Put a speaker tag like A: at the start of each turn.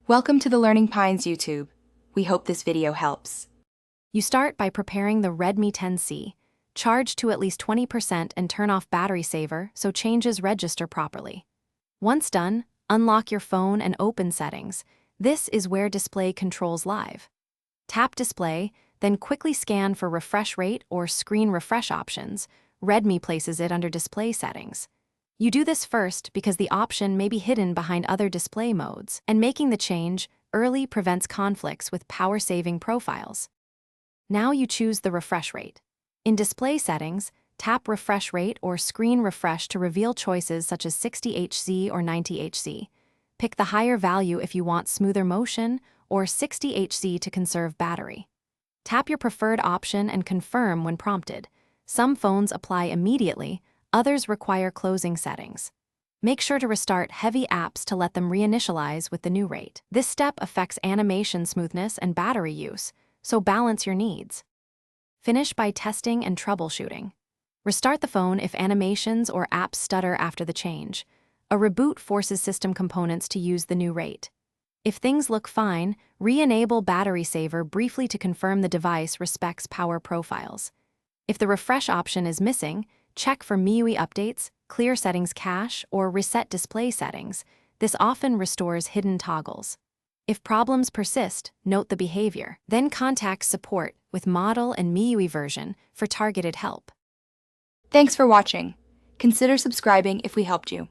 A: Welcome to the Learning Pines YouTube. We hope this video helps.
B: You start by preparing the Redmi 10c. Charge to at least 20% and turn off battery saver so changes register properly. Once done, unlock your phone and open Settings. This is where Display controls live. Tap Display, then quickly scan for refresh rate or screen refresh options. Redmi places it under Display Settings. You do this first because the option may be hidden behind other display modes, and making the change early prevents conflicts with power-saving profiles. Now you choose the refresh rate. In Display Settings, tap Refresh Rate or Screen Refresh to reveal choices such as 60Hz or 90Hz. Pick the higher value if you want smoother motion, or 60Hz to conserve battery. Tap your preferred option and confirm when prompted. Some phones apply immediately, others require closing settings. Make sure to restart heavy apps to let them reinitialize with the new rate. This step affects animation smoothness and battery use, so balance your needs. Finish by testing and troubleshooting. Restart the phone if animations or apps stutter after the change. A reboot forces system components to use the new rate. If things look fine, re-enable battery saver briefly to confirm the device respects power profiles. If the refresh option is missing, check for MIUI updates, clear settings cache, or reset display settings. This often restores hidden toggles. If problems persist, note the behavior. Then contact support with model and MIUI version for targeted help.
A: Thanks for watching. Consider subscribing if we helped you.